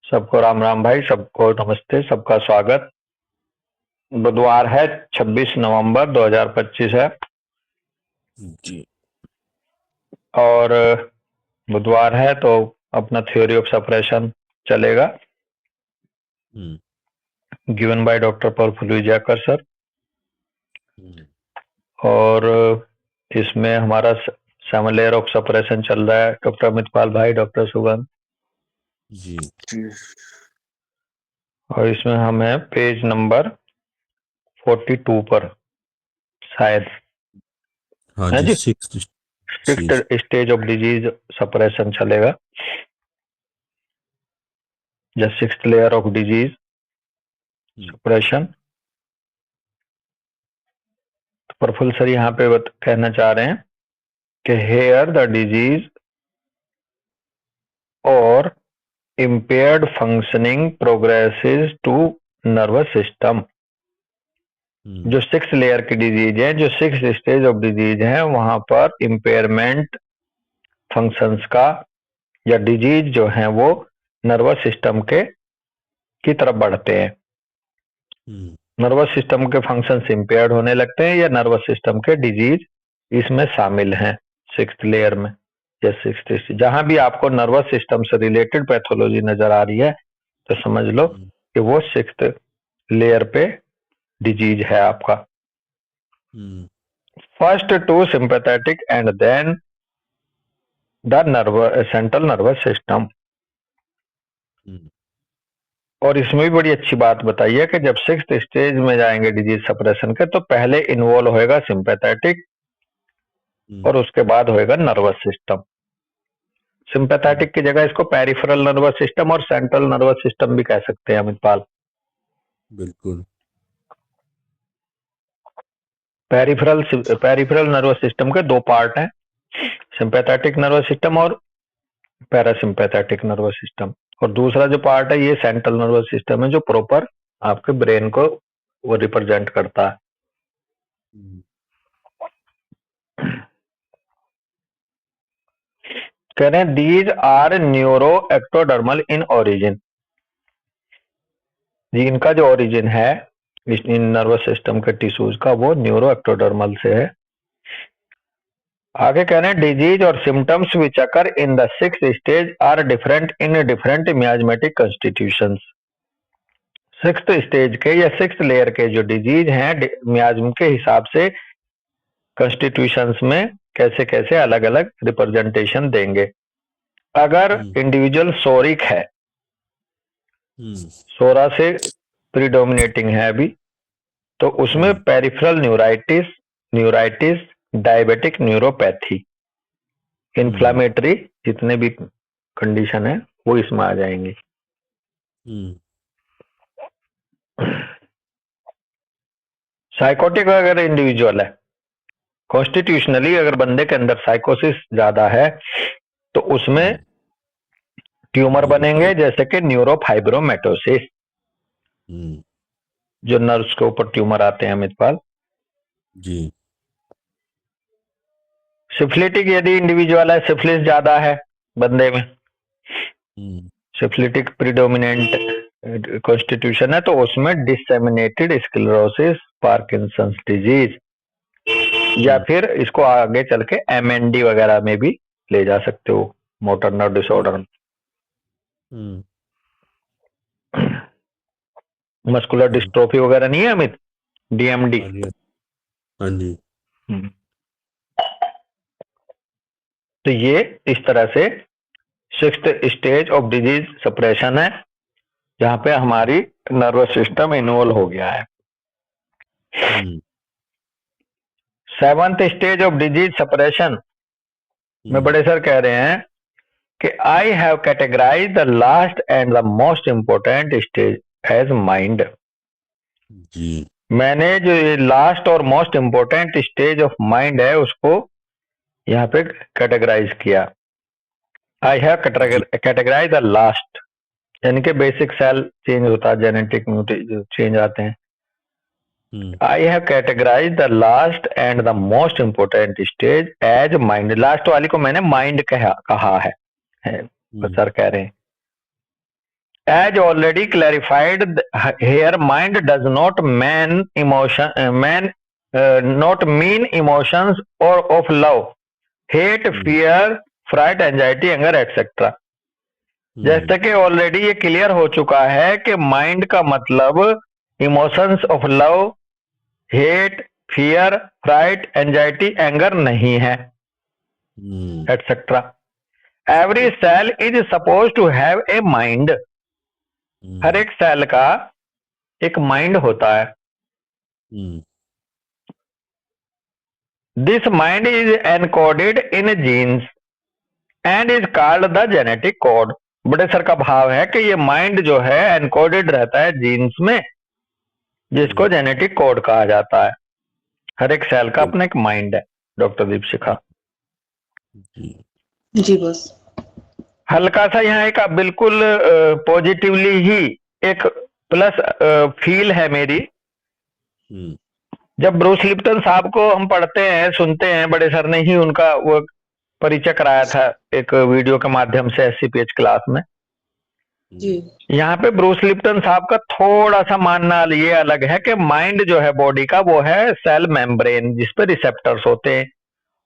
सबको राम राम भाई, सबको नमस्ते, सबका स्वागत। बुधवार है, 26 नवंबर 2025 है। जी। और बुधवार है तो अपना थ्योरी ऑफ सप्रेशन चलेगा, given by doctor Praful Vijaykar sir. और इसमें हमारा 7 लेयर ऑफ सप्रेशन चल रहा है, डॉक्टर अमितपाल भाई, डॉक्टर सुगंध। जी। और इसमें हम है पेज नंबर 42 पर शायद, हाँ है जी, जी। Sixth sixth stage. Stage of disease suppression चलेगा, या sixth layer of disease suppression. Praful sir यहाँ पे कहना चाह रहे हैं कि हेयर द डिजीज और impaired functioning progresses to nervous system। जो 6 लेयर की डिजीज है, जो 6 स्टेज ऑफ डिजीज है, वहां पर इम्पेयरमेंट फंक्शंस का या डिजीज जो है वो नर्वस सिस्टम के की तरफ बढ़ते हैं। नर्वस सिस्टम के फंक्शंस इम्पेयर्ड होने लगते हैं या नर्वस सिस्टम के डिजीज इसमें शामिल हैं 6th लेयर में। या 6th जहां भी आपको नर्वस सिस्टम से रिलेटेड पैथोलॉजी नजर आ रही है तो समझ लो कि वो 6th लेयर पे डिजीज है आपका। First to sympathetic and then the central nervous system. और इसमें भी बड़ी अच्छी बात बताई है कि जब 6th स्टेज में जाएंगे डिजीज सप्रेशन के तो पहले इन्वॉल्व होएगा सिंपैथेटिक और उसके बाद होएगा नर्वस सिस्टम। सिंपैथेटिक की जगह इसको पेरिफेरल नर्वस सिस्टम और सेंट्रल नर्वस सिस्टम भी कह सकते हैं अमितपाल। बिल्कुल। पेरिफेरल नर्वस सिस्टम के 2 पार्ट हैं, सिंपैथेटिक नर्वस सिस्टम और पैरासिम्पैथेटिक नर्वस सिस्टम। और दूसरा जो पार्ट है ये सेंट्रल नर्वस सिस्टम है, जो प्रॉपर आपके ब्रेन को वो रिप्रेजेंट करता है। कह रहे हैं these are neuro ectodermal in origin. इनका जो ओरिजिन है इन नर्वस सिस्टम के टिश्यूज का वो न्यूरो एक्टोडर्मल से है। आगे कह रहे हैं डिजीज और symptoms which occur in the 6th stage are different in different miasmatic constitutions. 6th stage के या 6th लेयर के जो डिजीज हैं मियाज्म के हिसाब से कॉन्स्टिट्यूशंस में कैसे कैसे अलग अलग रिप्रेजेंटेशन देंगे। अगर इंडिविजुअल सोरिक है, सोरा से प्रीडोमिनेटिंग है अभी, तो उसमें peripheral neuritis, diabetic neuropathy, inflammatory जितने भी कंडीशन है वो इसमें आ जाएंगे। साइकोटिक अगर इंडिविजुअल है, कॉन्स्टिट्यूशनली अगर बंदे के अंदर साइकोसिस ज्यादा है तो उसमें ट्यूमर बनेंगे, जैसे कि न्यूरोफाइब्रोमेटोसिस, जो नर्व्स के ऊपर ट्यूमर आते हैं अमितपाल जी। सिफिलिटिक यदि इंडिविजुअल है, सिफिलिस ज्यादा है बंदे में, सिफिलिटिक प्रीडोमिनेंट कॉन्स्टिट्यूशन है, तो उसमें डिसेमिनेटेड स्क्लेरोसिस, पार्किंसंस डिजीज, या फिर इसको आगे चल के MND वगैरह में भी ले जा सकते हो, motor nerve disorder. Muscular dystrophy वगैरह नहीं है अमित, DMD। हाँ जी। तो ये इस तरह से 6th stage of disease suppression है, जहां पे हमारी नर्वस सिस्टम इन्वॉल्व हो गया है। 7th stage of disease suppression में बड़े सर कह रहे हैं कि I have categorise the last and the most important stage as mind. जी। मैंने जो ये लास्ट और most important stage of mind है उसको यहाँ पे कैटेगराइज किया। I have categorise the last, यानी कि बेसिक सेल चेंज होता है, जेनेटिक चेंज आते हैं। I have categorise the last and the most important stage as mind. Last वाली को मैंने माइंड कहा है, सर कह रहे हैं। As already clarified, here mind does not not mean emotions or of love, hate, fear, fright, anxiety, anger, etc. जैसे कि ऑलरेडी ये क्लियर हो चुका है कि माइंड का मतलब emotions of love, hate, fear, fright, anxiety, anger नहीं है, etcetera. Every cell is suppose to have a mind. हर एक सेल का एक माइंड होता है. This mind is encoded in genes and is called the genetic code. बड़े sir का भाव है कि ये माइंड जो है एनकोडेड रहता है जीन्स में, जिसको जेनेटिक कोड कहा जाता है. हर एक सेल का अपना एक माइंड है. डॉक्टर दीपशिखा जी बस हल्का सा यहाँ एक बिल्कुल पॉजिटिवली ही एक प्लस फील है मेरी. जब ब्रूस लिप्टन साहब को हम पढ़ते हैं, सुनते हैं, बड़े सर ने ही उनका वो परिचय कराया था एक वीडियो के माध्यम से SCPH क्लास में. जी यहाँ पे ब्रूस लिप्टन साहब का थोड़ा सा मानना ये अलग है कि माइंड जो है बॉडी का वो है सेल मेम्ब्रेन जिसपे रिसेप्टर्स होते हैं,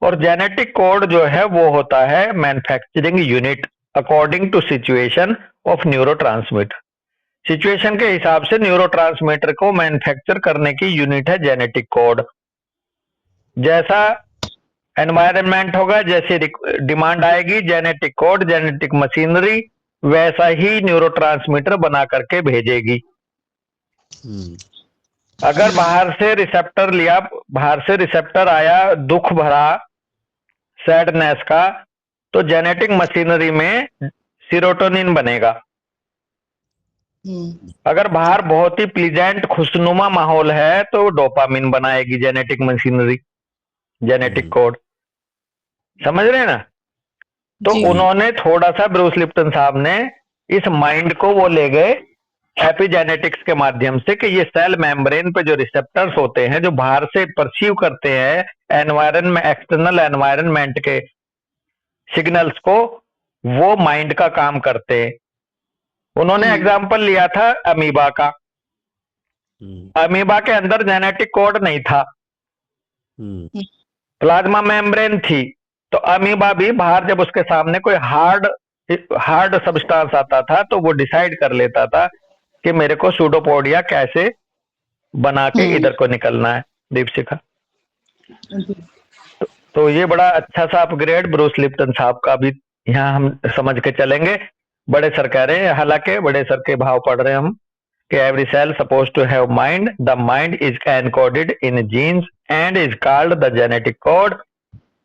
और जेनेटिक कोड जो है वो होता है manufacturing unit according to situation of neurotransmitter. Situation के हिसाब से न्यूरोट्रांसमीटर को मैन्युफैक्चर करने की यूनिट है जेनेटिक कोड. जैसा एनवायरनमेंट होगा, जैसे डिमांड आएगी, जेनेटिक कोड, जेनेटिक मशीनरी वैसा ही न्यूरोट्रांसमीटर बना करके भेजेगी. अगर बाहर से रिसेप्टर लिया, बाहर से रिसेप्टर आया दुख भरा, सैडनेस का, तो जेनेटिक मशीनरी में सीरोटोनिन बनेगा. अगर बाहर बहुत ही प्लीजेंट खुशनुमा माहौल है तो डोपामिन बनाएगी जेनेटिक मशीनरी, जेनेटिक कोड. समझ रहे हैं ना? तो उन्होंने थोड़ा सा ब्रूस लिप्टन साहब ने इस माइंड को वो ले गए एपिजेनेटिक्स के माध्यम से कि ये सेल मेम्ब्रेन पे जो रिसेप्टर्स होते हैं जो बाहर से परसीव करते हैं एनवायरनमेंट, एक्सटर्नल एनवायरनमेंट के सिग्नल्स को, वो माइंड का काम करते हैं. उन्होंने एग्जांपल लिया था अमीबा का. अमीबा के अंदर जेनेटिक कोड नहीं था, प्लाज्मा मेम्ब्रेन थी. तो अमीबा भी बाहर जब उसके सामने कोई हार्ड सब्सटेंस आता था तो वो डिसाइड कर लेता था कि मेरे को सूडोपोडिया कैसे बना के इधर को निकलना है. दीपशिखा तो ये बड़ा अच्छा सा अपग्रेड ब्रूस लिप्टन साहब का भी यहाँ हम समझ के चलेंगे. बड़े सर कह रहे हैं, हालांकि बड़े सर के भाव पढ़ रहे हैं हम, कि every cell suppose to have mind, the mind is encoded in genes and is called the genetic code.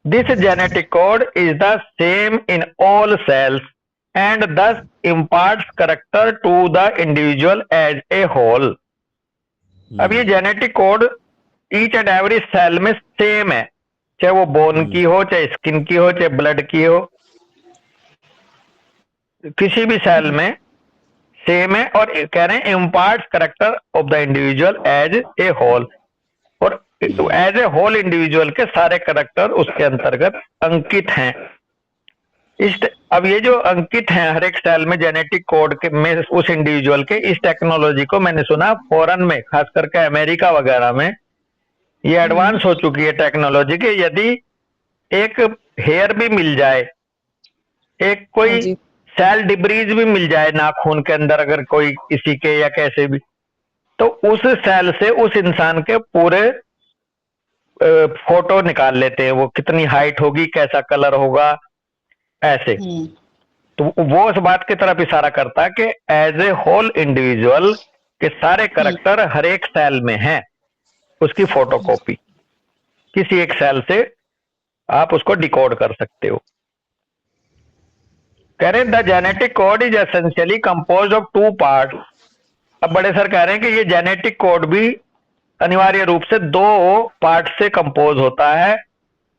This genetic code is the same in all cells and thus imparts character to the individual as a whole. अब ये genetic code each and every cell में same है, चाहे वो bone की हो, चाहे skin की हो, चाहे ब्लड की हो, किसी भी सेल में सेम है. और कह रहे हैं imparts character of the individual as a whole, और एज ए होल इंडिविजुअल के सारे करेक्टर उसके अंतर्गत अंकित हैं. अब ये जो अंकित हैं हर एक सेल में जेनेटिक कोड के में उस इंडिविजुअल के, इस टेक्नोलॉजी को मैंने सुना फॉरेन में, खास करके अमेरिका वगैरह में ये एडवांस हो चुकी है टेक्नोलॉजी कि यदि एक हेयर भी मिल जाए, एक कोई सेल डिब्रीज भी मिल जाए नाखून के अंदर अगर कोई किसी के या कैसे भी, तो उस सेल से उस इंसान के पूरे फोटो निकाल लेते हैं. वो कितनी हाइट होगी, कैसा कलर होगा, ऐसे. तो वो उस बात की तरफ इशारा करता है कि एज ए होल इंडिविजुअल के सारे करेक्टर हर एक सेल में हैं, उसकी फोटोकॉपी किसी एक सेल से आप उसको डिकोड कर सकते हो. कह रहे the genetic code is essentially composed of 2 part. अब बड़े सर कह रहे हैं कि ये जेनेटिक कोड भी अनिवार्य रूप से 2 पार्ट से कंपोज होता है,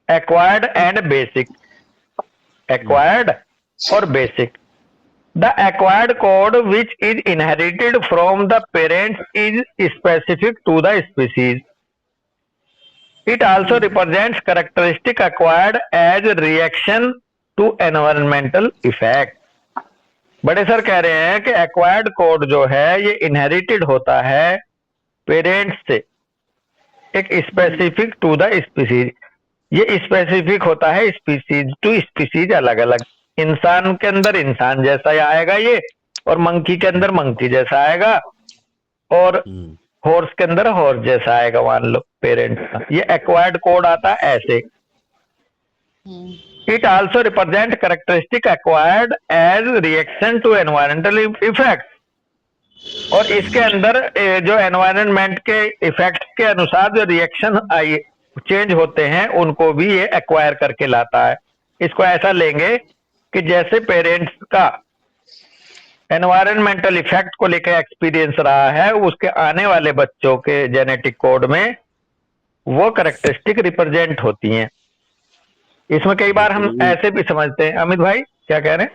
एक्वायर्ड एंड बेसिक. एक्वायर्ड और basic. The acquired code which is inherited from the parents is specific to the species. It also represents characteristic acquired as reaction to environmental effect. बड़े sir कह रहे हैं कि acquired code जो है ये inherited होता है पेरेंट्स से, एक स्पेसिफिक टू द स्पीसीज। ये स्पेसिफिक होता है स्पीसीज टू स्पीसीज, अलग अलग। इंसान के अंदर इंसान जैसा ही आएगा ये, और मंकी के अंदर मंकी जैसा आएगा, और हॉर्स के अंदर हॉर्स जैसा आएगा, मान लो पेरेंट्स का। ये एक्वायर्ड कोड आता है ऐसे। It also represent characteristic acquired as reaction to environmental effect. और इसके अंदर जो एनवायरनमेंट के इफेक्ट के अनुसार जो रिएक्शन चेंज होते हैं उनको भी ये एक्वायर करके लाता है। इसको ऐसा लेंगे कि जैसे पेरेंट्स का एनवायरमेंटल इफेक्ट को लेकर एक्सपीरियंस रहा है, उसके आने वाले बच्चों के जेनेटिक कोड में वो कैरेक्टरिस्टिक रिप्रेजेंट होती हैं। इसमें कई बार हम ऐसे भी समझते हैं। अमित भाई क्या कह रहे हैं?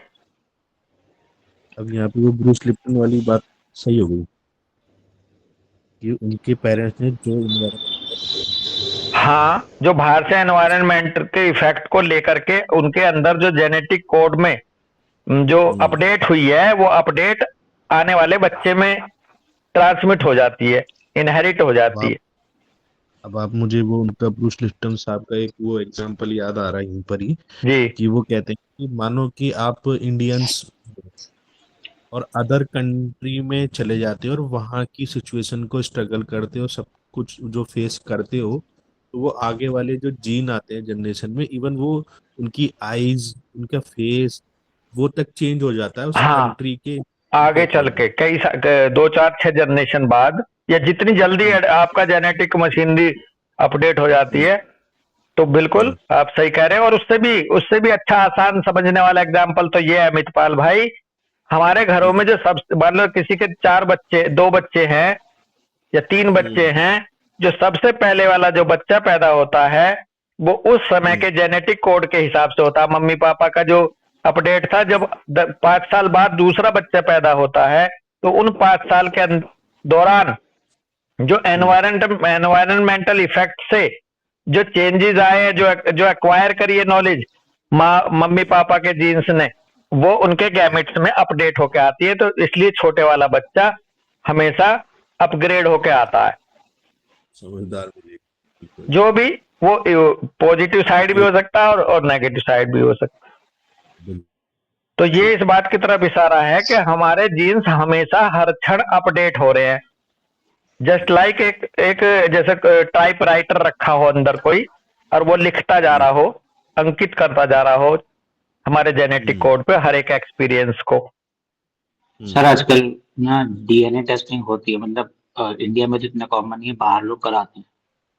अब यहाँ पे वो ब्रूस लिप्टन वाली बात सही हो गई कि उनके पेरेंट्स ने जो हाँ, जो बाहर से एनवायरनमेंट के इफेक्ट को लेकर के उनके अंदर जो जेनेटिक कोड में जो अपडेट हुई है, वो अपडेट आने वाले बच्चे में ट्रांसमिट हो जाती है, इनहेरिट हो जाती है। अब आप मुझे वो उनका ब्रूस लिप्टन साहब का एक वो एग्जांपल याद आ रहा है यहीं पर ही जी, कि वो कहते हैं कि मानो कि आप इंडियंस और अदर कंट्री में चले जाते हो और वहाँ की सिचुएशन को स्ट्रगल करते हो, सब कुछ जो फेस करते हो, तो वो आगे वाले जो जीन आते हैं जनरेशन में, इवन वो उनकी आईज, उनका फेस, वो तक चेंज हो जाता है उस हाँ, कंट्री के आगे चल के कई 2 4 6 जनरेशन बाद, या जितनी जल्दी आपका जेनेटिक मशीनरी अपडेट हो जाती है, तो बिल्कुल आप सही कह रहे हैं। और उससे भी अच्छा आसान समझने वाला एग्जाम्पल तो ये है अमितपाल भाई, हमारे घरों में जो सब, मान लो किसी के 4 बच्चे, 2 बच्चे हैं या 3 बच्चे हैं, जो सबसे पहले वाला जो बच्चा पैदा होता है वो उस समय के जेनेटिक कोड के हिसाब से होता है। मम्मी पापा का जो अपडेट था, जब 5 साल बाद दूसरा बच्चा पैदा होता है, तो उन 5 साल के दौरान जो एनवायरमेंटल इफेक्ट से जो चेंजेस आए, जो एक्वायर करी है नॉलेज मम्मी पापा के जीन्स ने, वो उनके गैमेट्स में अपडेट होके आती है। तो इसलिए छोटे वाला बच्चा हमेशा अपग्रेड होके आता है। समझदार जो भी वो पॉजिटिव साइड भी हो सकता है और नेगेटिव साइड भी हो सकता है। तो ये इस बात की तरफ इशारा है कि हमारे जीन्स हमेशा हर क्षण अपडेट हो रहे हैं। जस्ट लाइक एक जैसे टाइप राइटर रखा हो अंदर कोई, और वो लिखता जा रहा हो, अंकित करता जा रहा हो हमारे जेनेटिक कोड पे हर एक एक्सपीरियंस को। सर आजकल ना डीएनए टेस्टिंग होती है, मतलब इंडिया में तो इतना कॉमन नहीं है, बाहर लोग कराते हैं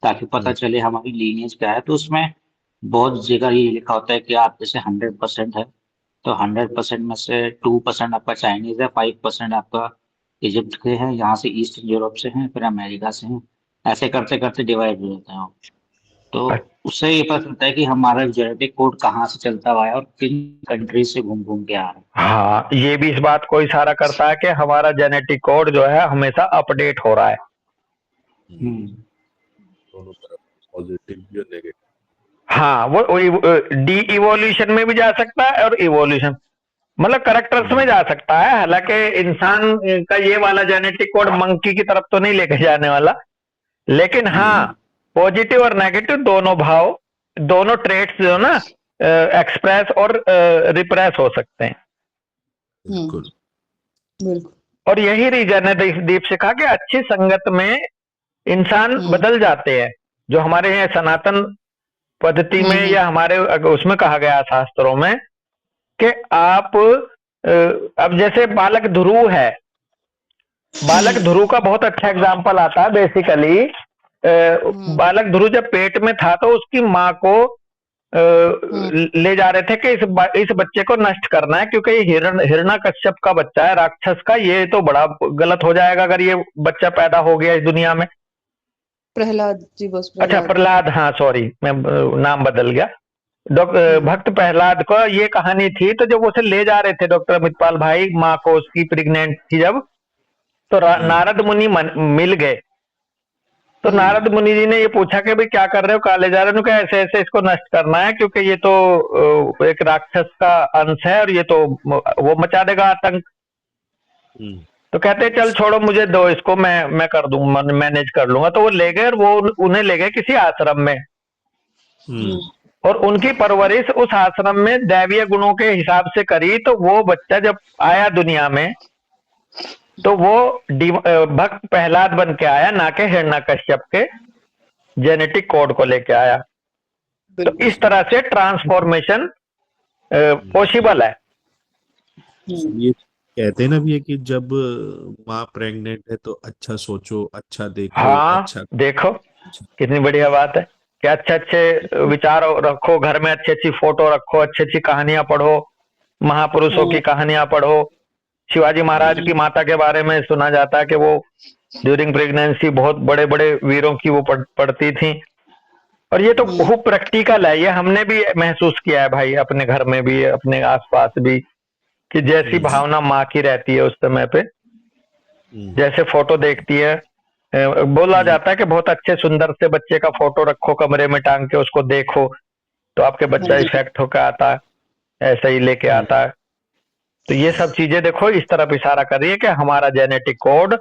ताकि पता चले हमारी लीनियज क्या है। तो उसमें बहुत जगह ये लिखा होता है कि आप जैसे 100% है, तो 100% में से 2% आपका चाइनीज है, 5% आपका इजिप्ट के हैं, यहाँ से ईस्ट यूरोप से हैं, फिर अमेरिका से हैं। ऐसे करते करते डिवाइड हो जाता है वो। तो उससे ये पता चलता है कि हमारा जेनेटिक कोड कहाँ से चलता हुआ है और किन कंट्रीज से घूम घूम के आ रहा है। हाँ, ये भी इस बात को इशारा करता है कि हमारा जेनेटिक कोड जो है हमेशा अपडेट हो रहा है। दोनों तरफ, पॉजिटिव भी और नेगेटिव। हाँ, वो डी इवोल्यूशन में भी जा सकता है और इवोल्यूशन मतलब करेक्टर्स में जा सकता है। हालांकि इंसान का ये वाला जेनेटिक कोड मंकी की तरफ तो नहीं लेके जाने वाला, लेकिन हाँ, पॉजिटिव और नेगेटिव दोनों भाव, दोनों ट्रेट्स जो ना एक्सप्रेस और रिप्रेस हो सकते हैं। बिल्कुल। और यही रीजन है दीपशिखा के अच्छी संगत में इंसान बदल जाते हैं। जो हमारे यहाँ सनातन पद्धति में या हमारे उसमें कहा गया शास्त्रों में कि आप अब जैसे बालक ध्रुव है, बालक ध्रुव का बहुत अच्छा एग्जाम्पल आता है। बेसिकली बालक ध्रुव जब पेट में था तो उसकी माँ को ले जा रहे थे कि इस बच्चे को नष्ट करना है, क्योंकि ये हिरण्यकश्यप का बच्चा है, राक्षस का, ये तो बड़ा गलत हो जाएगा अगर ये बच्चा पैदा हो गया इस दुनिया में। प्रहलाद जी, बस अच्छा प्रहलाद, हाँ सॉरी मैं नाम बदल गया। भक्त प्रहलाद को ये कहानी थी। तो जब उसे ले जा रहे थे डॉक्टर अमितपाल भाई, माँ को उसकी प्रेग्नेंट थी जब, तो नारद मुनि मिल गए तो नारद मुनि जी ने ये पूछा कि भाई क्या कर रहे हो, कहाँ ले जा रहे हो? क्या ऐसे ऐसे इसको नष्ट करना है, क्योंकि ये तो एक राक्षस का अंश है और ये तो वो मचा देगा आतंक। तो कहते हैं चल छोड़ो, मुझे दो इसको, मैं कर दूंगा, मैनेज कर लूंगा। तो वो ले गए और वो उन्हें ले गए किसी आश्रम में, और उनकी परवरिश उस आश्रम में दैवीय गुणों के हिसाब से करी। तो वो बच्चा जब आया दुनिया में तो वो भक्त प्रहलाद बन के आया, ना कि हिरण्यकश्यप के जेनेटिक कोड को लेके आया। तो इस तरह से ट्रांसफॉर्मेशन पॉसिबल है। ये कहते हैं ना भैया कि जब माँ प्रेग्नेंट है तो अच्छा सोचो, अच्छा देखो, हाँ, अच्छा देखो कितनी बढ़िया बात है कि अच्छे अच्छे विचार रखो, घर में अच्छी अच्छी फोटो रखो, अच्छी अच्छी कहानियां पढ़ो, महापुरुषों की कहानियां पढ़ो। शिवाजी महाराज की माता के बारे में सुना जाता है कि वो ड्यूरिंग प्रेगनेंसी बहुत बड़े बड़े वीरों की वो पढ़ती थी। और ये तो बहुत प्रैक्टिकल है, ये हमने भी महसूस किया है भाई, अपने घर में भी, अपने आसपास भी, कि जैसी भावना माँ की रहती है उस समय पे, जैसे फोटो देखती है। बोला जाता है कि बहुत अच्छे सुंदर से बच्चे का फोटो रखो कमरे में टांग के, उसको देखो तो आपके बच्चा इफेक्ट होकर आता है, ऐसे ही लेके आता है। तो ये सब चीजें देखो इस तरफ इशारा कर रही है कि हमारा जेनेटिक कोड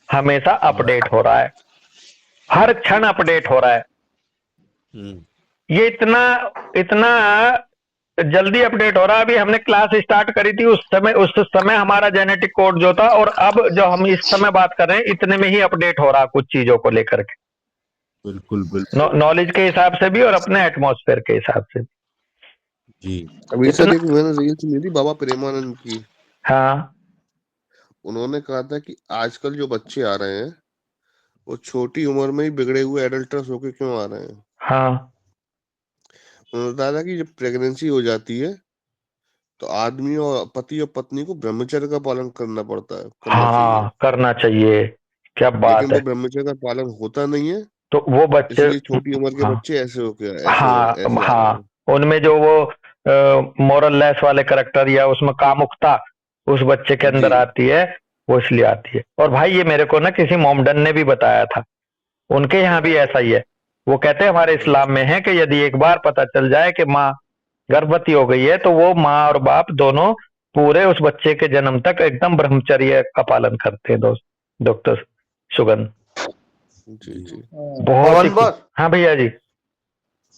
हमेशा अपडेट हो रहा है, हर क्षण अपडेट हो रहा है। ये इतना इतना जल्दी अपडेट हो रहा है। अभी हमने क्लास स्टार्ट करी थी, उस समय हमारा जेनेटिक कोड जो था, और अब जो हम इस समय बात कर रहे हैं इतने में ही अपडेट हो रहा कुछ चीजों को लेकर के। बिल्कुल बिल्कुल नॉलेज के हिसाब से भी और अपने एटमॉस्फेयर के हिसाब से भी। जी। अभी सर एक मैंने रील सुनी थी बाबा प्रेमानंद की। हाँ, उन्होंने कहा था कि आजकल जो बच्चे आ रहे हैं वो छोटी उम्र में ही बिगड़े हुए एडल्टर्स होके क्यों आ रहे हैं। हाँ, उन्होंने बताया था कि जब प्रेगनेंसी हो जाती है तो आदमी और पति और पत्नी को ब्रह्मचर्य का पालन करना पड़ता है, करना चाहिए, हाँ, करना चाहिए। क्या बात लेकिन है। वो ब्रह्मचर्य का पालन होता नहीं है, तो वो बच्चे, इसलिए छोटी उम्र के हाँ, बच्चे ऐसे हाँ, ऐसे आ रहे हाँ, हैं। उनमें जो वो मोरल लेस वाले करेक्टर या उसमें कामुकता उस बच्चे के अंदर जी आती है, वो इसलिए आती है। और भाई ये मेरे को ना किसी मोमडन ने भी बताया था, उनके यहाँ भी ऐसा ही है। वो कहते हैं हमारे इस्लाम में है कि यदि एक बार पता चल जाए कि माँ गर्भवती हो गई है तो वो माँ और बाप दोनों पूरे उस बच्चे के जन्म तक एकदम ब्रह्मचर्य का पालन करते हैं। दोस्त डॉक्टर सुगंध, जी जी बहुत ही हाँ भैया जी।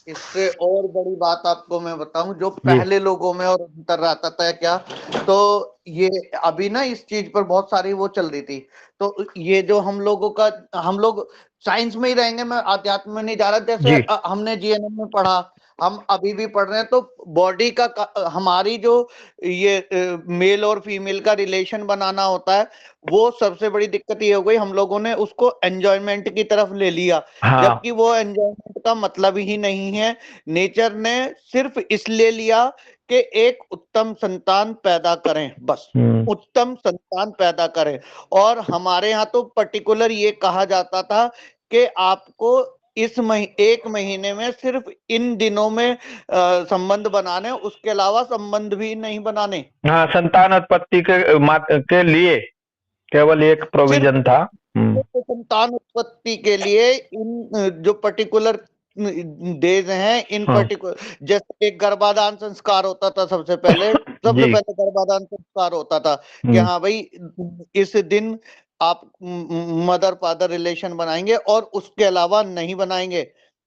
इससे और बड़ी बात आपको मैं बताऊं, जो पहले लोगों में और अंतर रहता था क्या, तो ये अभी ना इस चीज पर बहुत सारी वो चल रही थी। तो ये जो हम लोगों का, हम लोग साइंस में ही रहेंगे, मैं अध्यात्म में नहीं जा रहा। जैसे हमने जीएनएम में पढ़ा, हम अभी भी पढ़ रहे हैं, तो बॉडी का हमारी जो ये मेल और फीमेल का रिलेशन बनाना होता है, वो सबसे बड़ी दिक्कत ये हो गई, हम लोगों ने उसको एंजॉयमेंट की तरफ ले लिया। हाँ, जबकि वो एंजॉयमेंट का मतलब ही नहीं है। नेचर ने सिर्फ इसलिए लिया कि एक उत्तम संतान पैदा करें, बस उत्तम संतान पैदा करें। और हमारे यहाँ तो पर्टिकुलर ये कहा जाता था कि आपको इस एक महीने में सिर्फ इन दिनों में संबंध बनाने, उसके अलावा संबंध भी नहीं बनाने। हाँ, संतान उत्पत्ति के लिए केवल एक प्रोविजन था। संतान उत्पत्ति के लिए इन जो पर्टिकुलर डेज हैं, इन पर्टिकुलर, जैसे एक गर्भाधान संस्कार होता था सबसे पहले गर्भाधान संस्कार होता था कि हाँ भाई इस दिन आप मदर फादर रिलेशन बनाएंगे और उसके अलावा नहीं बनाएंगे।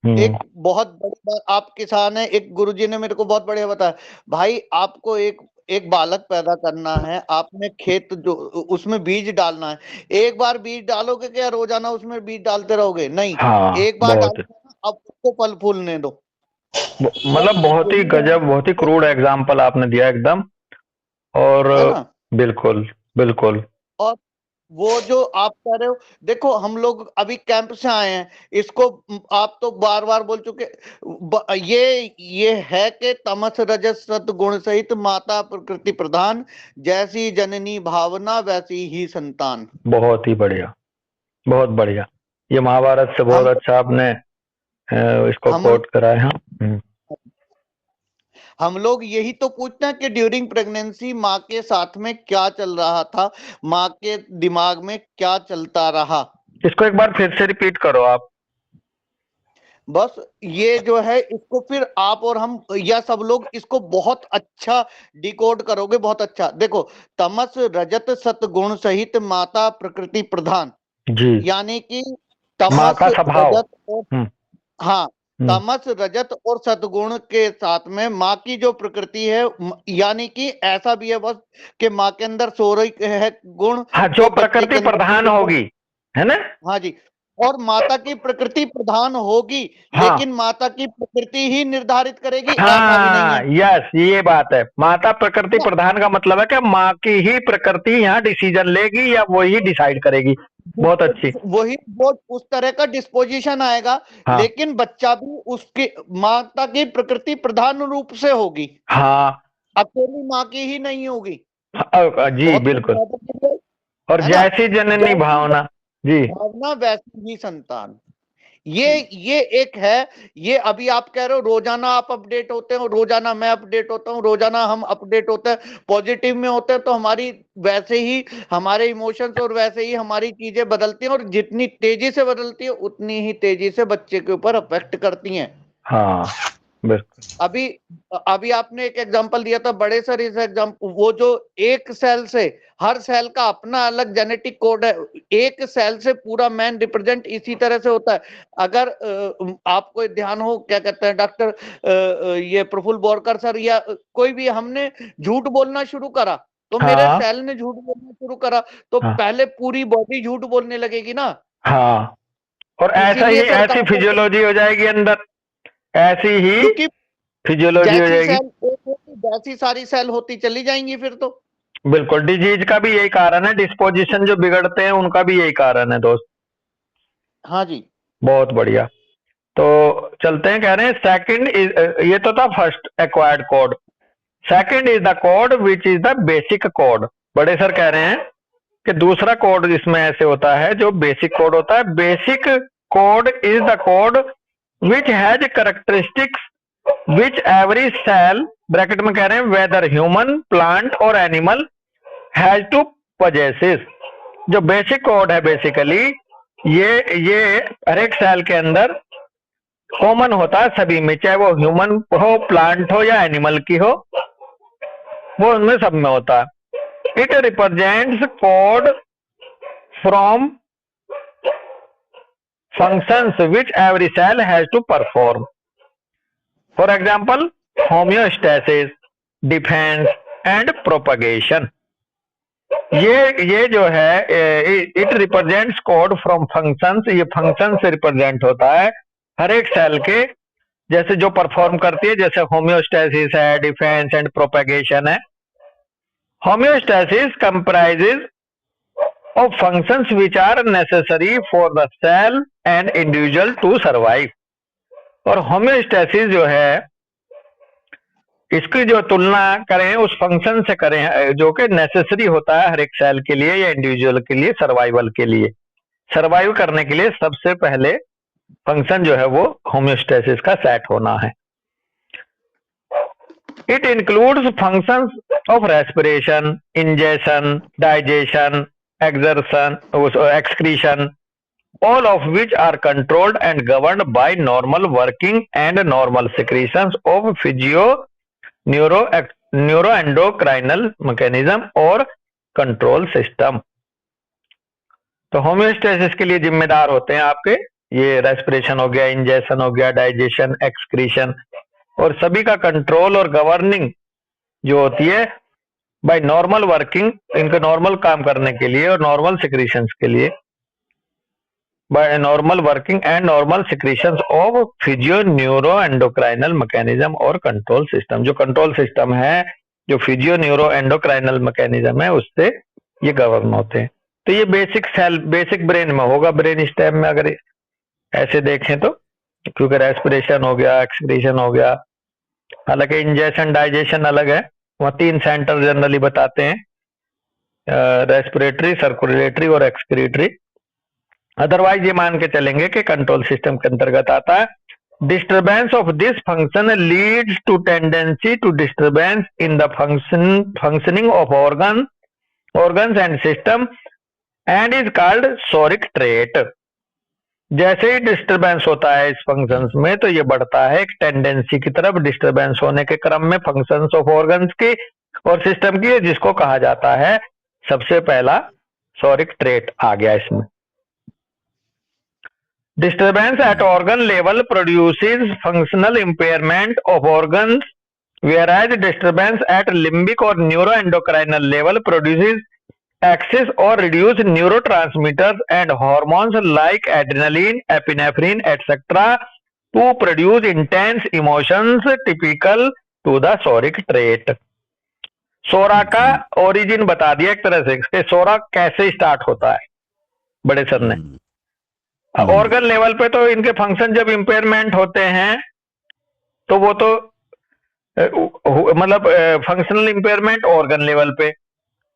एक बहुत बड़ी बात, आप किसान है, एक गुरुजी ने मेरे को बहुत बढ़िया बताया, भाई आपको एक बालक पैदा करना है, आपने खेत जो उसमें बीज डालना है, एक बार बीज डालोगे क्या रोजाना उसमें बीज डालते रहोगे? नहीं, एक बार डालना, अब उसको फल फूलने दो। मतलब बहुत ही गजब, बहुत ही क्रूड एग्जाम्पल आपने दिया एकदम। और बिल्कुल बिल्कुल। और वो जो आप कह रहे हो, देखो हम लोग अभी कैंप से आए हैं, इसको आप तो बार बार बोल चुके, ये है कि तमस रजस सद्गुण सहित माता प्रकृति प्रधान, जैसी जननी भावना वैसी ही संतान। बहुत ही बढ़िया, बहुत बढ़िया। ये महाभारत से बहुत अच्छा आपने इसको कोट करा है। हम लोग यही तो पूछते हैं कि ड्यूरिंग प्रेगनेंसी माँ के साथ में क्या चल रहा था, माँ के दिमाग में क्या चलता रहा। इसको एक बार फिर से रिपीट करो आप। बस ये जो है इसको फिर आप और हम या सब लोग इसको बहुत अच्छा डिकोड करोगे, बहुत अच्छा। देखो, तमस रजत सतगुण सहित माता प्रकृति प्रधान, जी, यानी कि माँ तमस का स्वभाव। रजत और हाँ, तमस रजत और सद्गुण के साथ में माँ की जो प्रकृति है, यानी कि ऐसा भी है बस कि माँ के अंदर सोलह है गुण, हाँ, जो तो बच्चे प्रकृति के अंदर प्रधान भी होगी, है ना? हाँ जी, और माता की प्रकृति प्रधान होगी, हाँ, लेकिन माता की प्रकृति ही निर्धारित करेगी, ऐसा भी नहीं हाँ, है यस, ये बात है। माता प्रकृति ना? प्रधान का मतलब है कि माँ की ही प्रकृति यहाँ डिसीजन लेगी या वो ही डिसाइड करेगी। बहुत अच्छी। वही वो उस तरह का डिस्पोजिशन आएगा, हाँ, लेकिन बच्चा भी उसके माता की प्रकृति प्रधान रूप से होगी, हाँ, अकेली माँ की ही नहीं होगी। जी बहुत बड़ी बिल्कुल। बात है, और है ना? जैसी जननी जैसी भावना। जी, भावना वैसी ही संतान। ये एक है। ये अभी आप कह रहे हो रोजाना आप अपडेट होते हो, रोजाना मैं अपडेट होता हूँ, रोजाना हम अपडेट होते हैं, पॉजिटिव में होते हैं, तो हमारी वैसे ही हमारे इमोशंस और वैसे ही हमारी चीजें बदलती हैं, और जितनी तेजी से बदलती है उतनी ही तेजी से बच्चे के ऊपर अफेक्ट करती हैं। हाँ, बिल्कुल। अभी अभी आपने एक एग्जांपल दिया था बड़े सर, इस एग्जांपल वो जो एक सेल से, हर सेल का अपना अलग जेनेटिक कोड है, एक सेल से पूरा मैन रिप्रेजेंट इसी तरह से होता है। अगर आपको ध्यान हो, क्या कहते हैं डॉक्टर ये प्रफुल्ल बोरकर सर या कोई भी, हमने झूठ बोलना शुरू करा तो मेरे हाँ, सेल ने झूठ बोलना शुरू करा, तो हाँ, पहले पूरी बॉडी झूठ बोलने लगेगी ना। हाँ, और ऐसा ही इसीलिए सर ऐसी कहा करते, फिजियोलॉजी हो जाएगी अंदर, ऐसी ही क्योंकि फिजियोलॉजी हो जैसी जाएगी। सेल एक होती वैसी सारी सेल होती चली जाएंगी फिर तो। बिल्कुल, डिजीज का भी यही कारण है, डिस्पोजिशन जो बिगड़ते हैं उनका भी यही कारण है दोस्त। हाँ जी, बहुत बढ़िया। तो चलते हैं, कह रहे हैं सेकंड इज, ये तो था first acquired code. Second is the code which is the basic code. बड़े सर कह रहे हैं कि दूसरा कोड इसमें ऐसे होता है जो बेसिक कोड होता है। Basic code is the code which has characteristics which every cell, bracket में कह रहे हैं वेदर ह्यूमन प्लांट और एनिमल, हैज टू पजेसिस। जो बेसिक कोड है बेसिकली ये हर एक सेल के अंदर कॉमन होता है सभी में, चाहे वो ह्यूमन हो, प्लांट हो या एनिमल की हो, वो उनमें सब में होता है। It represents code from functions which every cell has to perform. For example, homeostasis, defense and propagation. ये जो है it represents code from functions, ये फंक्शन से रिप्रेजेंट होता है हर एक सेल के, जैसे जो परफॉर्म करती है, जैसे होम्योस्टेसिस है, डिफेंस एंड प्रोपेगेशन है। Homeostasis comprises of functions which are necessary for the cell and individual to survive. और होम्योस्टेसिस जो है इसकी जो तुलना करें उस फंक्शन से करें जो कि नेसेसरी होता है हर एक सेल के लिए या इंडिविजुअल के लिए, सर्वाइवल के लिए, सर्वाइव करने के लिए सबसे पहले फंक्शन जो है वो होम्योस्टेसिस का सेट होना है। It includes functions of respiration, ingestion, digestion, exertion, excretion, all of which are controlled and governed by normal working and normal secretions of neuroendocrinal mechanism और control system. तो होम्योस्टेसिस के लिए जिम्मेदार होते हैं आपके ये रेस्पिरेशन हो गया, इंजेशन हो गया, डाइजेशन, एक्सक्रीशन, और सभी का कंट्रोल और गवर्निंग जो होती है बाय नॉर्मल वर्किंग, इनके नॉर्मल काम करने के लिए और नॉर्मल सिक्रीशंस के लिए, by normal working and normal secretions of physio neuro endocrinal mechanism और कंट्रोल सिस्टम। जो कंट्रोल सिस्टम है, जो फिजियो न्यूरो एंडोक्राइनल मैकेनिज्म है, उससे ये गवर्न होते हैं। तो ये बेसिक सेल, बेसिक ब्रेन में होगा, ब्रेन स्टेम में अगर ऐसे देखें तो, क्योंकि रेस्पिरेशन हो गया, एक्सक्रीशन हो गया, हालांकि इंजेशन डाइजेशन अलग है, वहाँ 3 सेंटर जनरली बताते हैं, रेस्पिरेटरी, सर्कुलेटरी और एक्सक्रीटरी। अदरवाइज ये मान के चलेंगे कि कंट्रोल सिस्टम के अंतर्गत आता है। Disturbance of this function leads to tendency to disturbance in the functioning of organs and system and is called soric trait. जैसे ही डिस्टरबेंस होता है इस फंक्शंस में तो ये बढ़ता है एक टेंडेंसी की तरफ डिस्टरबेंस होने के क्रम में फंक्शंस ऑफ ऑर्गन्स की और सिस्टम की, जिसको कहा जाता है सबसे पहला सोरिक ट्रेट आ गया इसमें। Disturbance at organ level produces functional impairment of organs, whereas disturbance at limbic or neuroendocrinal level produces excess or reduced neurotransmitters and hormones like adrenaline, epinephrine, etc. to produce intense emotions typical to the Soric trait. सोरा का origin बता दिया एक तरह से कि सोरा कैसे start होता है बड़े सर ने। ऑर्गन लेवल पे तो इनके फंक्शन जब इम्पेयरमेंट होते हैं तो वो तो मतलब फंक्शनल इम्पेयरमेंट ऑर्गन लेवल पे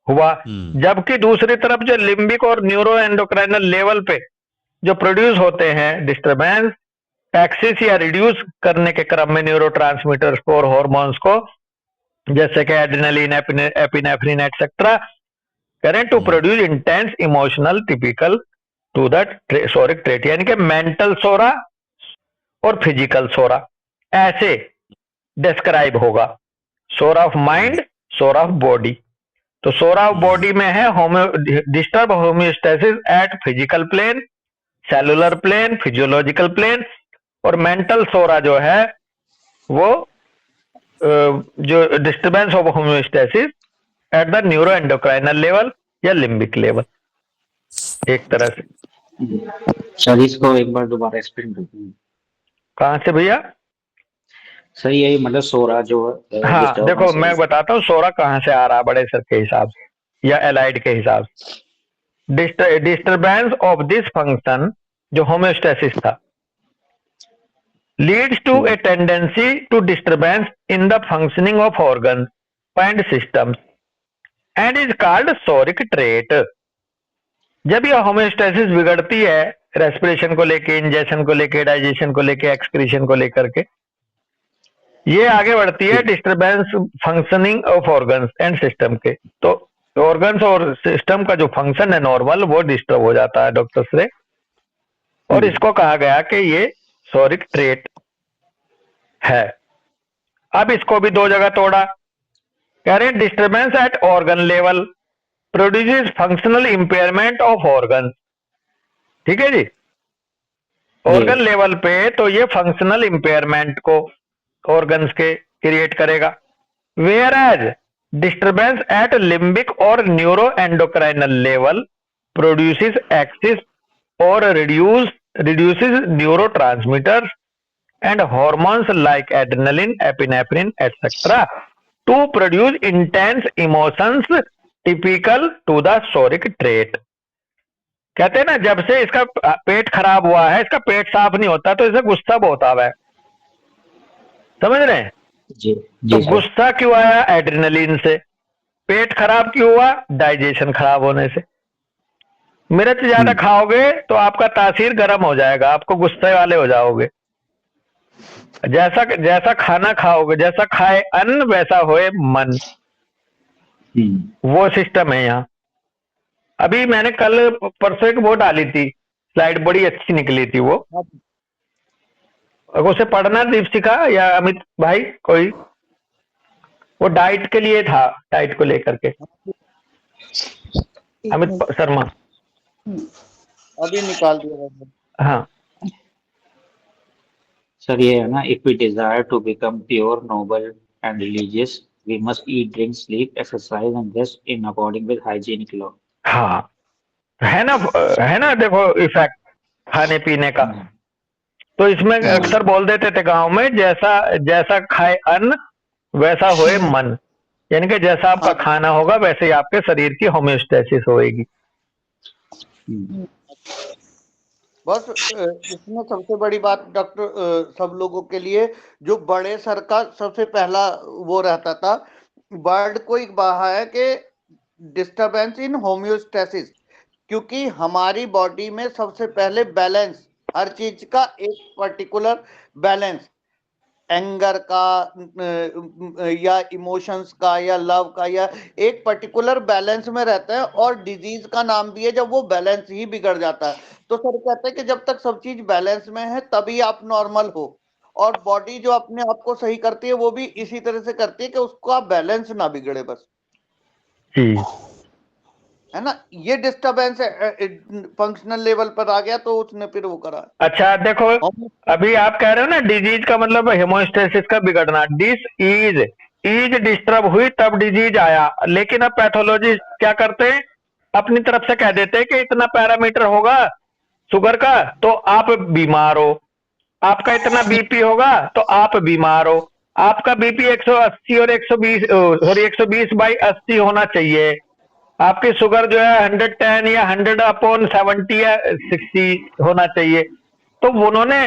हुआ, जबकि दूसरी तरफ जो लिम्बिक और न्यूरो एंडोक्राइनल लेवल पे जो प्रोड्यूस होते हैं डिस्टरबेंस एक्सिस या रिड्यूस करने के क्रम में न्यूरोट्रांसमीटर्स को और हॉर्मोन्स को, जैसे कि एड्रेनलिन, एपिनेफ्रिन एटसेट्रा, करें to produce intense emotional typical to the psoric trait, यानी कि मेंटल सोरा और फिजिकल सोरा ऐसे डिस्क्राइब होगा। Psora of mind, psora of body. तो सोरा ऑफ बॉडी में है disturb homeostasis at physical plane, cellular plane, physiological plane, और मेंटल सोरा जो है वो जो disturbance of homeostasis at the neuro endocrinal level या लिम्बिक लेवल, एक तरह से। सर इसको एक बार दोबारा एक्सप्लेन करते हैं। कहाँ से भैया? सर यही मतलब सोरा जो हाँ देखो मैं बताता हूँ सोरा कहाँ से आ रहा है बड़े सर के हिसाब से या एलाइड के हिसाब से। डिस्टरबेंस ऑफ दिस फंक्शन जो होम्योस्टेसिस था leads to a tendency to disturbance in the functioning of organs and systems and is called Soric trait। जब यह होम्योस्टेसिस बिगड़ती है रेस्पिरेशन को लेके, इंजेक्शन को लेके, डाइजेशन को लेके, एक्सक्रीशन को लेकर के, ये आगे बढ़ती है disturbance functioning of organs and system के, तो ऑर्गन्स और सिस्टम का जो फंक्शन है नॉर्मल वो डिस्टर्ब हो जाता है डॉक्टर से, और इसको कहा गया कि ये सोरिक ट्रेट है। अब इसको भी दो जगह तोड़ा, कह रहे हैं disturbance at organ level produces functional impairment of organ. ठीक है जी, ऑर्गन लेवल पे तो ये फंक्शनल इंपेयरमेंट को ऑर्गन्स के क्रिएट करेगा, whereas disturbance at limbic और neuro endocrinal level produces axis और reduces neurotransmitters and hormones like adrenaline, epinephrine, etc. to produce intense emotions typical to the Soric trait। कहते हैं ना जब से इसका पेट खराब हुआ है, इसका पेट साफ नहीं होता तो इसे गुस्सा बहुत आवा है, समझ रहे हैं? जी, तो गुस्सा क्यों आया? एड्रेनलिन से। पेट खराब क्यों हुआ? डाइजेशन खराब होने से। मिर्च ज्यादा खाओगे तो आपका तासीर गर्म हो जाएगा, आपको गुस्से वाले हो जाओगे। जैसा खाना खाओगे, जैसा खाए अन्न वैसा होए मन, वो सिस्टम है यहाँ। अभी मैंने कल परसों एक वो डाली थी स्लाइड, बड़ी अच्छी निकली थी वो, उसे पढ़ना दीपशिखा या अमित भाई कोई, वो डाइट के लिए था, डाइट को लेकर के। अमित शर्मा अभी निकाल दिया। हाँ सर ये है ना, if we desire to become pure, noble and religious, we must eat, drink, sleep, exercise and rest in according with hygienic law. हाँ है ना देखो इफेक्ट खाने पीने का। तो इसमें अक्सर बोल देते थे गांव में, जैसा खाए अन्न वैसा होए मन, यानी कि जैसा आपका खाना होगा वैसे ही आपके शरीर की होम्योस्टेसिस होएगी। बस इसमें सबसे बड़ी बात डॉक्टर सब लोगों के लिए, जो बड़े सर का सबसे पहला वो रहता था, वर्ड को एक बहा है कि डिस्टरबेंस इन होम्योस्टेसिस, क्योंकि हमारी बॉडी में सबसे पहले बैलेंस, हर चीज का एक पर्टिकुलर बैलेंस, एंगर का या इमोशंस का या लव का या एक पर्टिकुलर बैलेंस में रहता है, और डिजीज का नाम भी है जब वो बैलेंस ही बिगड़ जाता है। तो सर कहते हैं कि जब तक सब चीज बैलेंस में है तभी आप नॉर्मल हो, और बॉडी जो अपने आप को सही करती है वो भी इसी तरह से करती है कि उसका बैलेंस ना बिगड़े बस, जी है ना। ये डिस्टरबेंस फंक्शनल लेवल पर आ गया तो उसने फिर वो करा। अच्छा देखो, अभी आप कह रहे हो ना डिजीज का मतलब हेमोस्टेसिस का बिगड़ना, दिस इज डिस्टर्ब हुई तब डिजीज आया। लेकिन अब पैथोलॉजी क्या करते हैं, अपनी तरफ से कह देते हैं कि इतना पैरामीटर होगा शुगर का तो आप बीमार हो, आपका इतना बीपी होगा तो आप बीमार हो, आपका बीपी 180 और 120 सॉरी 120/80 होना चाहिए, आपकी शुगर जो है 110 या 100/70 या 60 होना चाहिए। तो उन्होंने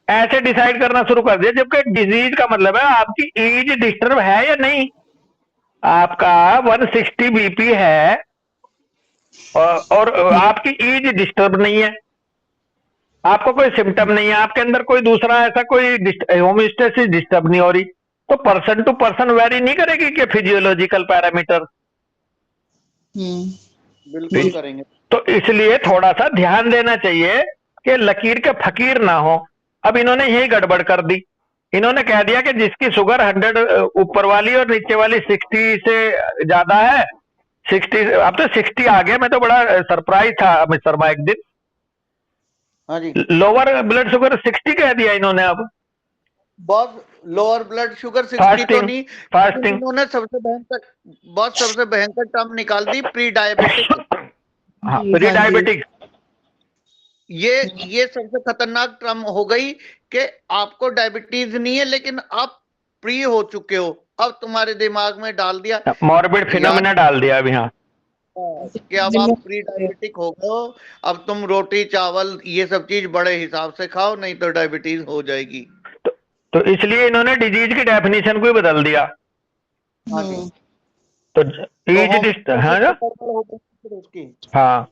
ऐसे डिसाइड करना शुरू कर दिया, जबकि डिजीज का मतलब है आपकी एज डिस्टर्ब है या नहीं। आपका 160 बीपी है और आपकी एज डिस्टर्ब नहीं है, आपको कोई सिम्टम नहीं है, आपके अंदर कोई दूसरा ऐसा कोई होमोस्टेसिस डिस्टर्ब नहीं हो रही, तो पर्सन टू पर्सन वेरी नहीं करेगी कि फिजियोलॉजिकल पैरामीटर। बिल्कुल करेंगे। तो इसलिए थोड़ा सा ध्यान देना चाहिए कि लकीर के फकीर ना हो। अब इन्होंने यही गड़बड़ कर दी, इन्होंने कह दिया कि जिसकी शुगर 100 ऊपर वाली और नीचे वाली 60 से ज्यादा है, 60 अब तो 60 आ गया। मैं तो बड़ा सरप्राइज था अमित शर्मा एक दिन, हाँ जी, लोअर ब्लड शुगर 60 कह दिया इन्होंने। अब बहुत लोअर ब्लड शुगर 60 तो फास्टिंग नहीं, फास्टिंग उन्होंने सबसे भयंकर टर्म निकाल दी, प्री डायबिटिक। हाँ प्री डायबिटिक, ये सबसे खतरनाक टर्म हो गई कि आपको डायबिटीज नहीं है लेकिन आप प्री हो चुके हो। अब तुम्हारे दिमाग में डाल दिया मॉर्बिड फिनोमेना डाल दिया अभी। हाँ कि अब आप प्री डायबिटिक हो गए हो, अब तुम रोटी चावल ये सब चीज बड़े हिसाब से खाओ, नहीं तो डायबिटीज हो जाएगी। तो इसलिए इन्होंने डिजीज की डेफिनेशन को ही बदल दिया। हाँ जी, तो हाँ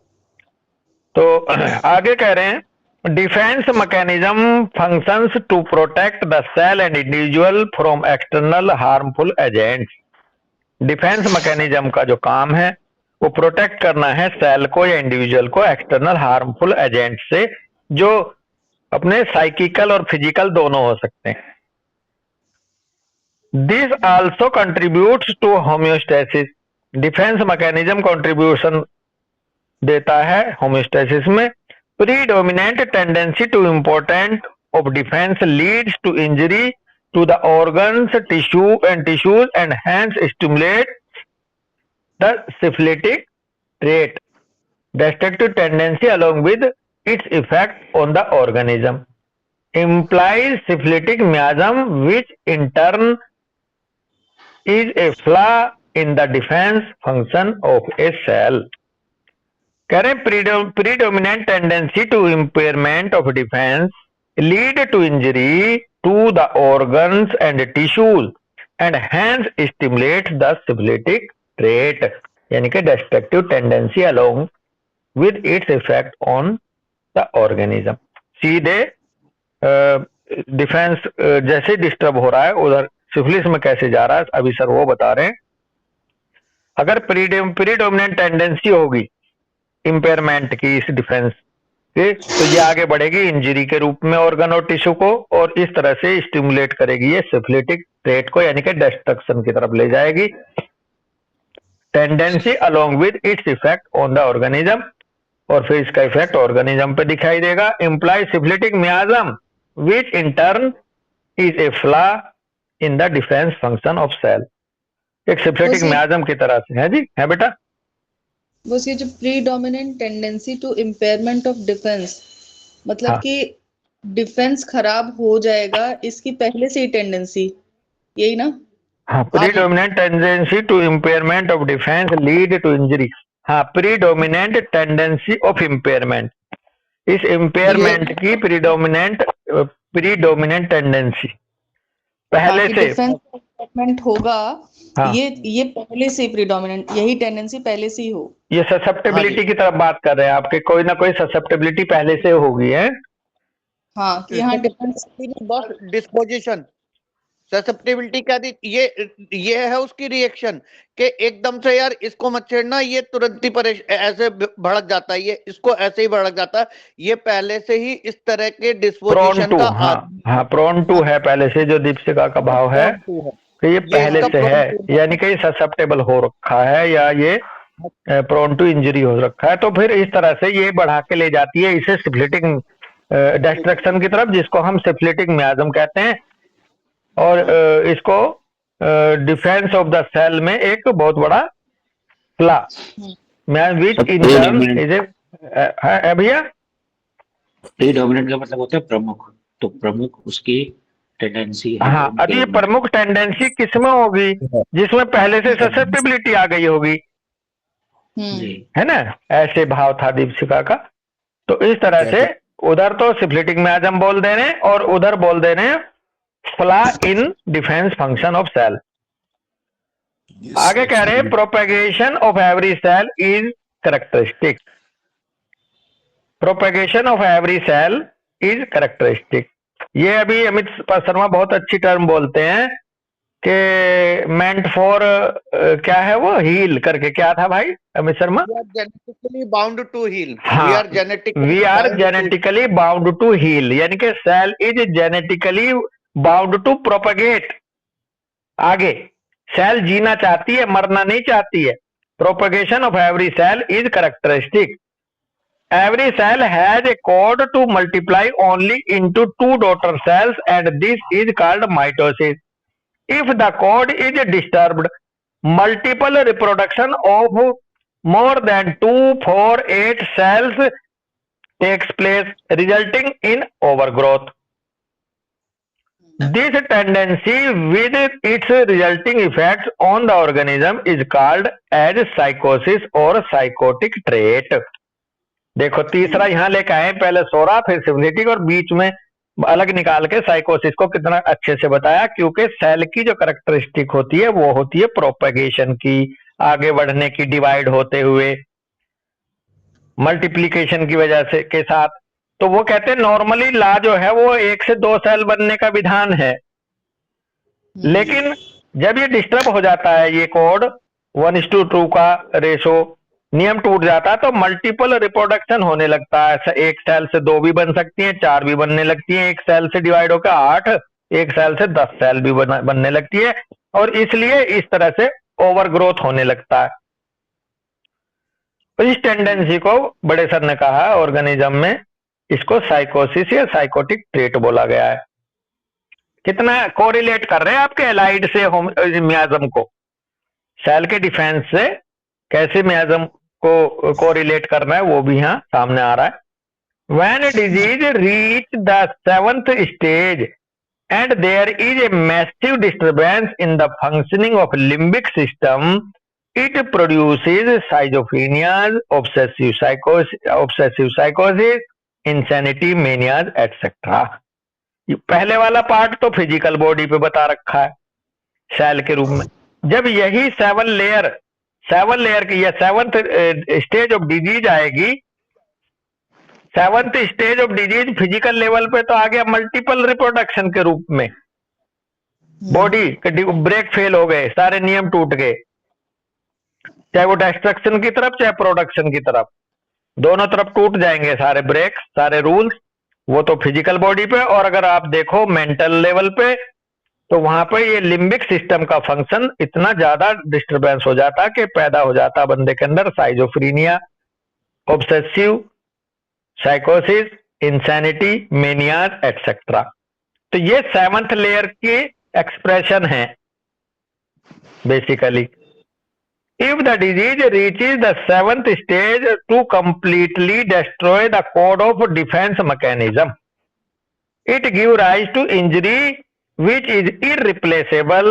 तो आगे कह रहे हैं defence mechanism functions to protect the cell and individual from external harmful agents. Defence mechanism का जो काम है वो प्रोटेक्ट करना है सेल को या इंडिविजुअल को एक्सटर्नल हार्मफुल एजेंट से, जो अपने साइकिकल और फिजिकल दोनों हो सकते हैं। This also contributes to homeostasis. Defence mechanism contribution देता है होम्योस्टेसिस में। Predominant tendency to important of defence leads to injury to the organs, tissues and hence stimulate the syphilitic trait, destructive tendency along with its effect on the organism, implies syphilitic miasm, which in turn is a flaw in the defense function of a cell. कह रहे predominant tendency to impairment of defense lead to injury to the organs and tissues and hence stimulate the syphilitic trait, यानी कि destructive tendency along with its effect on the organism. सीधे defence जैसे disturb हो रहा है उधर syphilis में कैसे जा रहा है अभी सर वो बता रहे हैं। अगर प्रीडोमिनेंट टेंडेंसी होगी इंपेयरमेंट की इस डिफेंस के, तो ये आगे बढ़ेगी इंजरी के रूप में ऑर्गन और टिश्यू को, और इस तरह से स्टिमुलेट करेगी ये सिफिलिटिक ट्रेट को, यानी कि डिस्ट्रक्शन की तरफ ले जाएगी। Tendency along with its effect on the organism, और फिर इसका इफेक्ट ऑर्गेनिज्म पे दिखाई देगा। Imply syphilitic miasm which in turn is a flaw in the defence function of cell. एक सिफिलिटिक मियाज्म की तरह से है जी, है बेटा। बस ये जो predominant tendency to impairment of defence, मतलब हाँ। कि डिफेंस खराब हो जाएगा इसकी पहले से ही टेंडेंसी, यही ना? हाँ, predominant tendency to impairment of defence lead to injury. हाँ, प्रीडोमिनेंट टेंडेंसी ऑफ इम्पेयरमेंट, इस इम्पेयरमेंट की प्रीडोमिनेंट टेंडेंसी पहले से डिफेंस होगा। हाँ। ये पहले से प्रीडोमिनेंट, यही टेंडेंसी पहले से ही हो। ये ससेप्टेबिलिटी की तरफ बात कर रहे हैं, आपके कोई ना कोई ससेप्टेबिलिटी पहले से होगी है। हाँ, कि यहाँ डिफेंस डिस्पोजिशन ससेप्टिबिलिटी क्या थी, ये है उसकी रिएक्शन कि एकदम से यार इसको मत छेड़ना, ये तुरंत ही ऐसे भड़क जाता है, ये इसको ऐसे ही भड़क जाता है, ये पहले से ही इस तरह के प्रोन डिस्पोजिशन टू, का हाँ प्रोन टू है पहले से, जो दीपशिका का भाव है कि ये पहले इसका से है, prone to यानी कि ये ससेप्टेबल हो रखा है या ये प्रोन टू इंजरी हो रखा है, तो फिर इस तरह से ये बढ़ा के ले जाती है इसे सिफिलिटिक डिस्ट्रक्शन की तरफ, जिसको हम सिफिलिटिक मियाज्म कहते हैं। और इसको डिफेंस ऑफ द सेल में एक बहुत बड़ा फ्ला विच इन टर्न इज ए भैया। प्रीडोमिनेंट का मतलब होता है प्रमुख, तो प्रमुख उसकी टेंडेंसी है। हाँ, अब ये प्रमुख टेंडेंसी किसमें होगी, जिसमें पहले से ससेप्टिबिलिटी आ गई होगी, है ना, ऐसे भाव था दीपशिका का। तो इस तरह से उधर तो सिफिलिटिक मियाज्म बोल दे रहे हैं और उधर बोल दे रहे हैं flaw in defence function of cell. आगे कह रहे हैं propagation of every cell is characteristic, propagation of every cell is characteristic. ये अभी अमित शर्मा बहुत अच्छी टर्म बोलते हैं कि मेंट फॉर क्या है वो, हील करके, क्या था भाई Amit Sharma? Genetically bound to heal. हाँ, we are genetically bound to heal, यानी कि cell is genetically bound to propagate. आगे सेल जीना चाहती है, मरना नहीं चाहती है। Propagation of every cell is characteristic. Every cell has a cord to multiply only into two daughter cells, and this is called mitosis. If the cord is disturbed, multiple reproduction of more than 2, 4, 8 cells takes place, resulting in overgrowth. This tendency with its resulting effects on the organism is called as psychosis or psychotic trait. देखो तीसरा यहाँ लेके आए, पहले सोरा फिर syphilitic और बीच में अलग निकाल के साइकोसिस को कितना अच्छे से बताया, क्योंकि सेल की जो कैरेक्टरिस्टिक होती है वो होती है प्रोपेगेशन की, आगे बढ़ने की, डिवाइड होते हुए, मल्टीप्लीकेशन की वजह से के साथ। तो वो कहते हैं नॉर्मली ला जो है वो 1 से 2 सेल बनने का विधान है, लेकिन जब ये डिस्टर्ब हो जाता है, ये कोड 1:2 का रेशो नियम टूट जाता है, तो मल्टीपल रिप्रोडक्शन होने लगता है। एक सेल से 2 भी बन सकती हैं, 4 भी बनने लगती हैं, एक सेल से डिवाइड होकर 8, एक सेल से 10 सेल भी बनने लगती है, और इसलिए इस तरह से ओवरग्रोथ होने लगता है। तो इस टेंडेंसी को बड़े सर ने कहा ऑर्गेनिज्म में, इसको साइकोसिस या साइकोटिक ट्रेट बोला गया है। कितना कोरिलेट कर रहे हैं आपके एलाइड से मियाज्म को, सेल के डिफेंस से कैसे मियाज्म को कोरिलेट करना है वो भी यहाँ सामने आ रहा है। When a disease reach the 7th stage and there is a massive disturbance in the functioning of limbic system, it produces schizophrenia, obsessive psychosis, insanity, manias, etc. पहले वाला पार्ट तो फिजिकल बॉडी पे बता रखा है सेल के रूप में। जब यही 7 लेयर की या 7th स्टेज ऑफ डिजीज आएगी, 7th stage of disease physical level पे तो आ गया मल्टीपल रिप्रोडक्शन के रूप में, बॉडी ब्रेक फेल हो गए, सारे नियम टूट गए, चाहे वो डिस्ट्रक्शन की तरफ चाहे प्रोडक्शन की तरफ, दोनों तरफ टूट जाएंगे सारे ब्रेक, सारे रूल्स। वो तो फिजिकल बॉडी पे, और अगर आप देखो मेंटल लेवल पे तो वहां पे ये लिम्बिक सिस्टम का फंक्शन इतना ज्यादा डिस्टरबेंस हो जाता कि पैदा हो जाता बंदे के अंदर साइजोफ्रीनिया, ऑब्सेसिव साइकोसिस, इंसैनिटी, मेनियाज एटसेट्रा। तो ये 7th लेयर की एक्सप्रेशन है basically. If the disease reaches the 7th stage to completely destroy the code of defense mechanism, it gives rise to injury which is irreparable,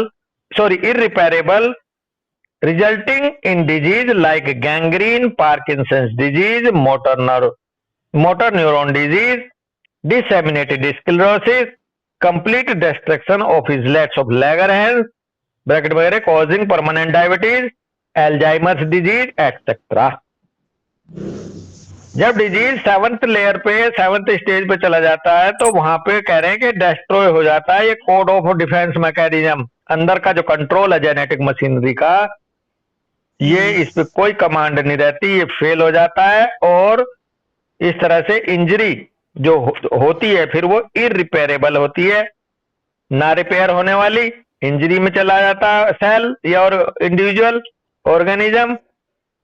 resulting in disease like gangrene, Parkinson's disease, motor neuron disease, disseminated sclerosis, complete destruction of islets of Langerhans, bracket वगैरह, causing permanent diabetes, Alzheimer's disease, etc. जब disease 7th layer पे 7th stage पे चला जाता है तो वहां पे कह रहे हैं कि डिस्ट्रॉय हो जाता है ये कोड ऑफ डिफेंस मैकेनिज्म, अंदर का जो कंट्रोल है जेनेटिक मशीनरी का, ये इस पे कोई कमांड नहीं रहती, ये फेल हो जाता है और इस तरह से इंजरी जो होती है फिर वो इरिपेयरेबल होती है, ना रिपेयर होने वाली इंजरी में चला जाता है सेल या और इंडिविजुअल ऑर्गेनिज्म,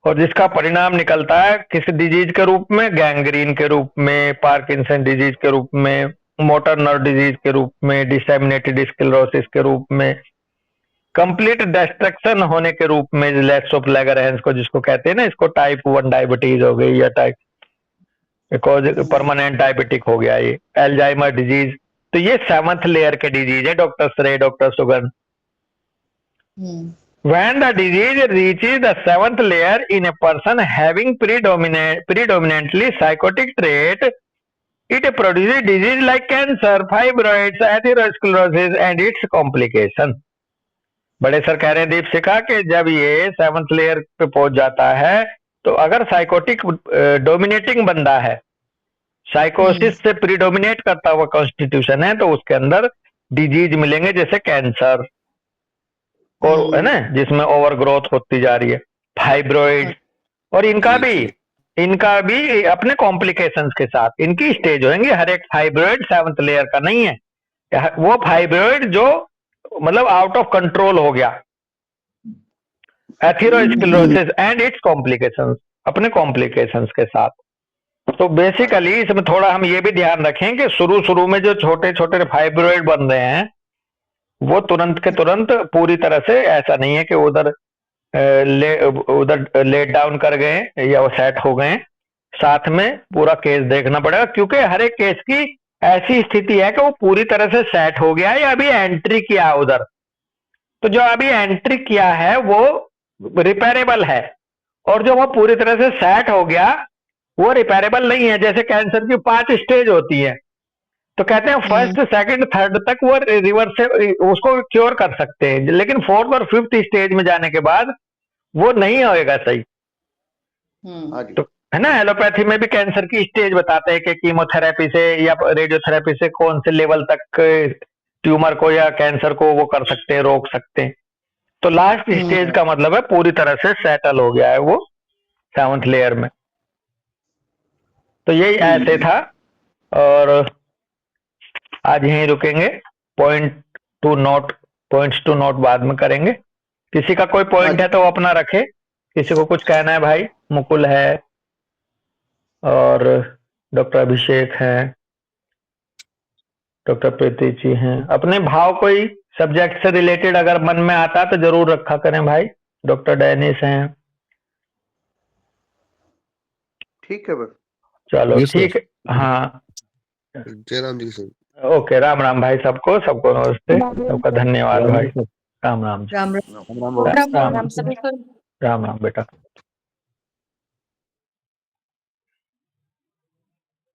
और जिसका परिणाम निकलता है किस डिजीज के रूप में, गैंग्रीन के रूप में, पार्किंसन डिजीज के रूप में, मोटर नर्व डिजीज के रूप में, डिसेमिनेटेड स्क्लेरोसिस के रूप में, कंप्लीट डिस्ट्रक्शन होने के रूप में, लेक्सोप्लेगरहेंस को जिसको कहते हैं ना, इसको टाइप 1 डायबिटीज हो गई या टाइप परमानेंट डायबिटिक हो गया, ये एल्जाइमर डिजीज। तो ये 7th लेयर के डिजीज है डॉक्टर श्रेय, doctor Sugan. When the disease reaches the 7th layer in a person having predominantly psychotic trait, it produces disease like cancer, fibroids, atherosclerosis and its complication. बड़े sir कह रहे हैं दीपशिखा कि जब ये 7th लेयर पे पहुंच जाता है तो अगर साइकोटिक डोमिनेटिंग बंदा है, साइकोसिस से प्रीडोमिनेट करता हुआ कॉन्स्टिट्यूशन है, तो उसके अंदर डिजीज मिलेंगे जैसे कैंसर और है ना, जिसमें ओवर ग्रोथ होती जा रही है, फाइब्रोइड, और इनका भी अपने कॉम्प्लिकेशंस के साथ इनकी स्टेज होंगे। हर एक फाइब्रोइड 7th लेयर का नहीं है, वो फाइब्रोइड जो मतलब आउट ऑफ कंट्रोल हो गया, एथेरोस्क्लेरोसिस एंड इट्स कॉम्प्लिकेशंस, अपने कॉम्प्लिकेशंस के साथ। तो बेसिकली इसमें थोड़ा हम ये भी ध्यान रखें कि शुरू में जो छोटे छोटे फाइब्रोइड बन रहे हैं वो तुरंत के तुरंत पूरी तरह से ऐसा नहीं है कि उधर लेट डाउन कर गए या वो सेट हो गए, साथ में पूरा केस देखना पड़ेगा, क्योंकि हर एक केस की ऐसी स्थिति है कि वो पूरी तरह से सेट हो गया है या अभी एंट्री किया उधर। तो जो अभी एंट्री किया है वो रिपेयरेबल है, और जो वो पूरी तरह से सेट हो गया वो रिपेयरेबल नहीं है। जैसे कैंसर की 5 स्टेज होती है, तो कहते हैं फर्स्ट, सेकंड, थर्ड तक वो रिवर्स से उसको क्योर कर सकते हैं, लेकिन 4th और 5th स्टेज में जाने के बाद वो नहीं होएगा सही। तो है ना, एलोपैथी में भी कैंसर की स्टेज बताते हैं कि कीमोथेरेपी से या रेडियोथेरेपी से कौन से लेवल तक ट्यूमर को या कैंसर को वो कर सकते हैं, रोक सकते हैं। तो लास्ट स्टेज का मतलब है पूरी तरह से सेटल हो गया है वो 7th लेयर में। तो यही ऐसे था, और आज यहीं रुकेंगे। पॉइंट्स टू नोट बाद में करेंगे। किसी का कोई पॉइंट है तो वो अपना रखे, किसी को कुछ कहना है भाई? मुकुल है और डॉक्टर अभिषेक है, डॉक्टर प्रीति जी हैं। अपने भाव कोई सब्जेक्ट से रिलेटेड अगर मन में आता तो जरूर रखा करें भाई। डॉक्टर डेनिस हैं। ठीक है बस, चलो ठीक है। हाँ, जय राम जी सर। ओके, राम राम भाई सबको नमस्ते, सबका धन्यवाद भाई। राम राम राम राम राम बेटा।